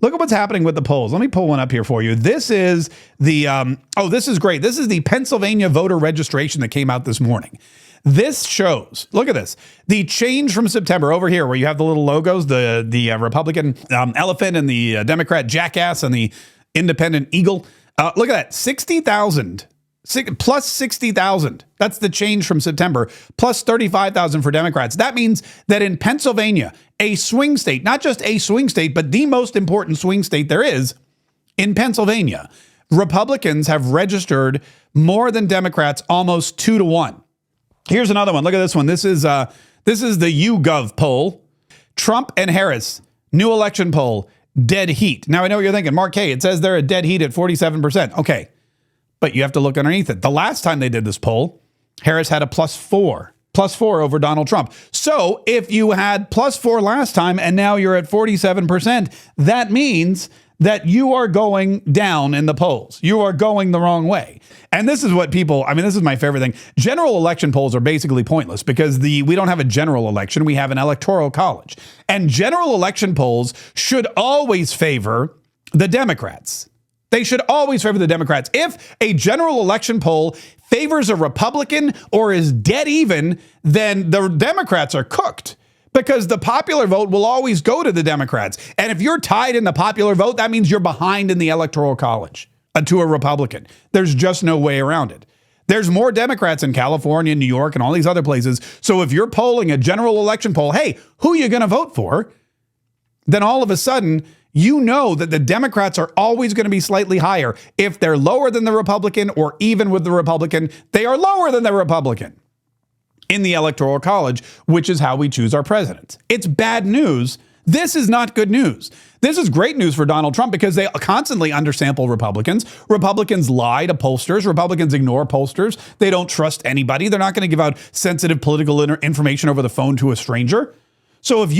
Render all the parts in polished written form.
Look at what's happening with the polls. Let me pull one up here for you. This is the, this is great. This is the Pennsylvania voter registration that came out this morning. This shows, look at this, the change from September over here where you have the little logos, the Republican elephant and the Democrat jackass and the independent eagle. Look at that, 60,000. Plus 60,000. That's the change from September, plus 35,000 for Democrats. That means that in Pennsylvania, a swing state, not just a swing state, but the most important swing state there is in Pennsylvania, Republicans have registered more than Democrats, almost 2-1. Here's another one. Look at this one. This is the YouGov poll. Trump and Harris, new election poll, dead heat. Now I know what you're thinking, Mark Kaye, it says they're a dead heat at 47%. Okay. But you have to look underneath it. The last time they did this poll, Harris had a +4 over Donald Trump. So if you had +4 last time and now you're at 47%, that means that you are going down in the polls. You are going the wrong way. And this is what people, this is my favorite thing. General election polls are basically pointless because we don't have a general election. We have an electoral college. And general election polls should always favor the Democrats. They should always favor the Democrats. If a general election poll favors a Republican or is dead even, then the Democrats are cooked because the popular vote will always go to the Democrats. And if you're tied in the popular vote, that means you're behind in the electoral college to a Republican. There's just no way around it. There's more Democrats in California, New York, and all these other places. So if you're polling a general election poll, hey, who are you going to vote for? Then all of a sudden, you know that the Democrats are always going to be slightly higher. If they're lower than the Republican or even with the Republican, they are lower than the Republican in the Electoral College, which is how we choose our presidents. It's bad news. This is not good news. This is great news for Donald Trump because they constantly undersample Republicans. Republicans lie to pollsters. Republicans ignore pollsters. They don't trust anybody. They're not going to give out sensitive political information over the phone to a stranger. So if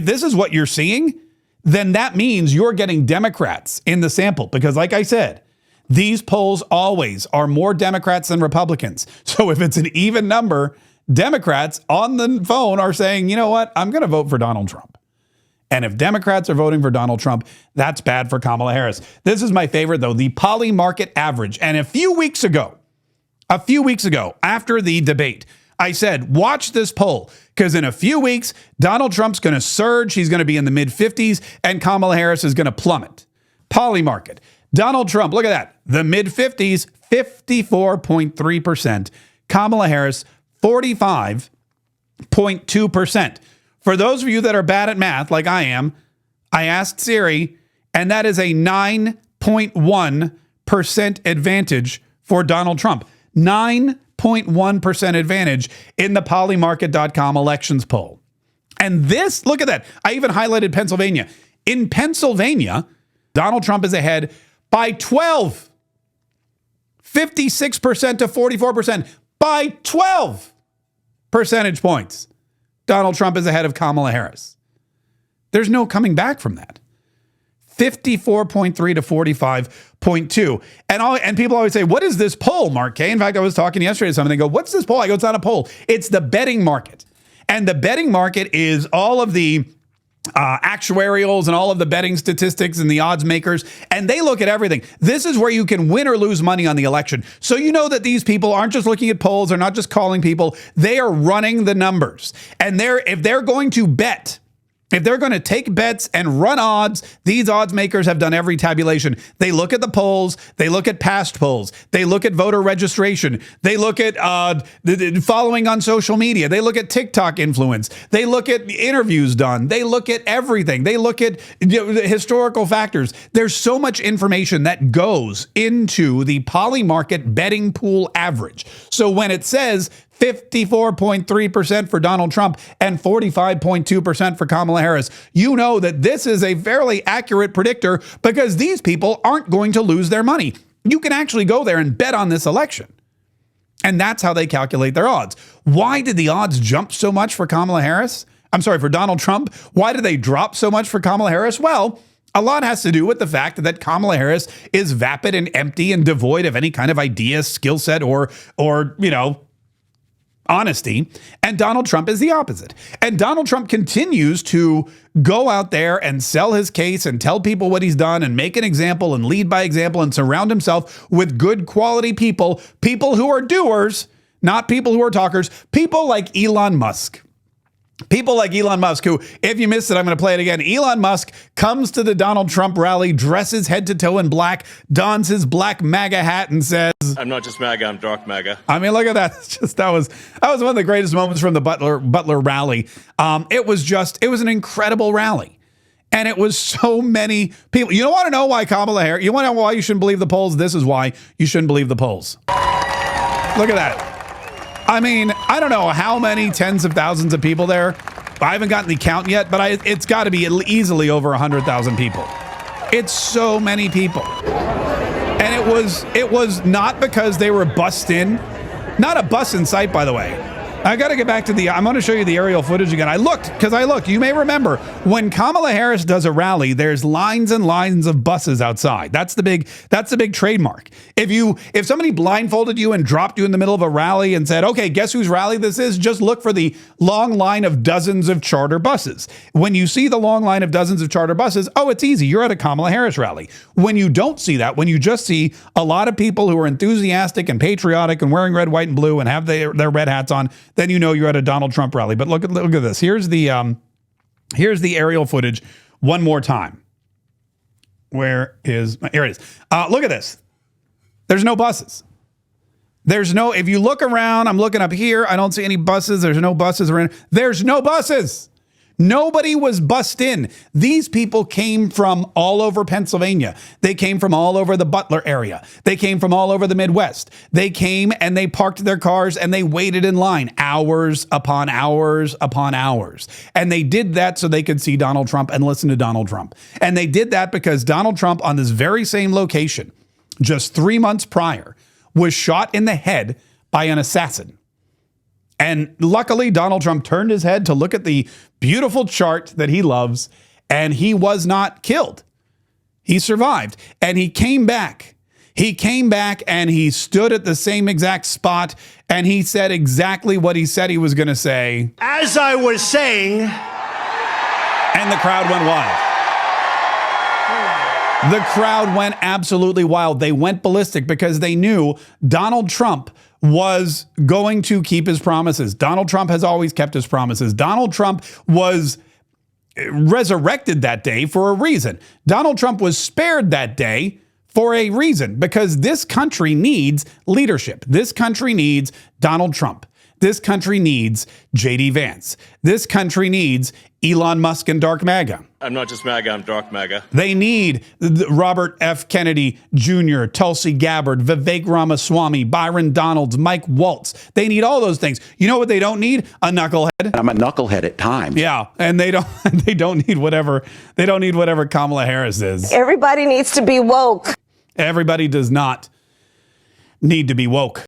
this is what you're seeing, then that means you're getting Democrats in the sample because, like I said, these polls always are more Democrats than Republicans. So if it's an even number, Democrats on the phone are saying, you know what, I'm going to vote for Donald Trump. And if Democrats are voting for Donald Trump, that's bad for Kamala Harris. This is my favorite, though, the Poly Market Average. And a few weeks ago, after the debate, I said, watch this poll, because in a few weeks, Donald Trump's going to surge. He's going to be in the mid-50s, and Kamala Harris is going to plummet. Poly Market. Donald Trump, look at that. The mid-50s, 54.3%. Kamala Harris, 45.2%. For those of you that are bad at math, like I am, I asked Siri, and that is a 9.1% advantage for Donald Trump. 9.1% advantage in the polymarket.com elections poll. And this, look at that. I even highlighted Pennsylvania. In Pennsylvania, Donald Trump is ahead by 12. 56% to 44%. By 12 percentage points. Donald Trump is ahead of Kamala Harris. There's no coming back from that. 54.3 to 45.2. And people always say, what is this poll, Mark Kaye? In fact, I was talking yesterday to someone. They go, what's this poll? I go, it's not a poll. It's the betting market. And the betting market is all of the actuarials and all of the betting statistics and the odds makers, and they look at everything. This is where you can win or lose money on the election. So you know that these people aren't just looking at polls, they're not just calling people, they are running the numbers. And if they're going to bet, if they're going to take bets and run odds, these odds makers have done every tabulation. They look at the polls. They look at past polls. They look at voter registration. They look at the following on social media. They look at TikTok influence. They look at interviews done. They look at everything. They look at historical factors. There's so much information that goes into the poly market betting pool average. So when it says 54.3% for Donald Trump and 45.2% for Kamala Harris, you know that this is a fairly accurate predictor because these people aren't going to lose their money. You can actually go there and bet on this election. And that's how they calculate their odds. Why did the odds jump so much for Kamala Harris? I'm sorry, for Donald Trump. Why did they drop so much for Kamala Harris? Well, a lot has to do with the fact that Kamala Harris is vapid and empty and devoid of any kind of idea, skill set, or honesty, and Donald Trump is the opposite. And Donald Trump continues to go out there and sell his case and tell people what he's done and make an example and lead by example and surround himself with good quality people, people who are doers, not people who are talkers, people like Elon Musk. People like Elon Musk, who, if you missed it, I'm going to play it again. Elon Musk comes to the Donald Trump rally, dresses head to toe in black, dons his black MAGA hat, and says, "I'm not just MAGA, I'm dark MAGA." I mean, look at that. It's just that was one of the greatest moments from the Butler rally. It was an incredible rally. And it was so many people. You don't want to know why Kamala Harris, you want to know why you shouldn't believe the polls? This is why you shouldn't believe the polls. Look at that. I mean, I don't know how many tens of thousands of people there. I haven't gotten the count yet, but it's got to be easily over 100,000 people. It's so many people. And it was not because they were bussed in. Not a bus in sight, by the way. I got to get back to I'm going to show you the aerial footage again. I looked. You may remember when Kamala Harris does a rally, there's lines and lines of buses outside. That's the big trademark. If somebody blindfolded you and dropped you in the middle of a rally and said, okay, guess whose rally this is? Just look for the long line of dozens of charter buses. When you see the long line of dozens of charter buses, oh, it's easy. You're at a Kamala Harris rally. When you don't see that, when you just see a lot of people who are enthusiastic and patriotic and wearing red, white, and blue and have their red hats on, then you know you're at a Donald Trump rally. But look at this. Here's the aerial footage one more time. Here it is. Look at this. There's no buses. If you look around, I'm looking up here. I don't see any buses. There's no buses around. There's no buses. Nobody was bussed in. These people came from all over Pennsylvania. They came from all over the Butler area. They came from all over the Midwest. They came and they parked their cars and they waited in line hours upon hours upon hours. And they did that so they could see Donald Trump and listen to Donald Trump. And they did that because Donald Trump, on this very same location, just 3 months prior, was shot in the head by an assassin. And luckily, Donald Trump turned his head to look at the beautiful chart that he loves, and he was not killed. He survived, and he came back. He came back, and he stood at the same exact spot, and he said exactly what he said he was going to say. As I was saying. And the crowd went wild. The crowd went absolutely wild. They went ballistic because they knew Donald Trump was going to keep his promises. Donald Trump has always kept his promises. Donald Trump was resurrected that day for a reason. Donald Trump was spared that day for a reason, because this country needs leadership. This country needs Donald Trump. This country needs JD Vance. This country needs Elon Musk and dark MAGA. I'm not just MAGA, I'm dark MAGA. They need Robert F. Kennedy Jr., Tulsi Gabbard, Vivek Ramaswamy, Byron Donalds, Mike Walz. They need all those things. You know what they don't need? A knucklehead. I'm a knucklehead at times. Yeah, and they don't need whatever Kamala Harris is. Everybody needs to be woke. Everybody does not need to be woke.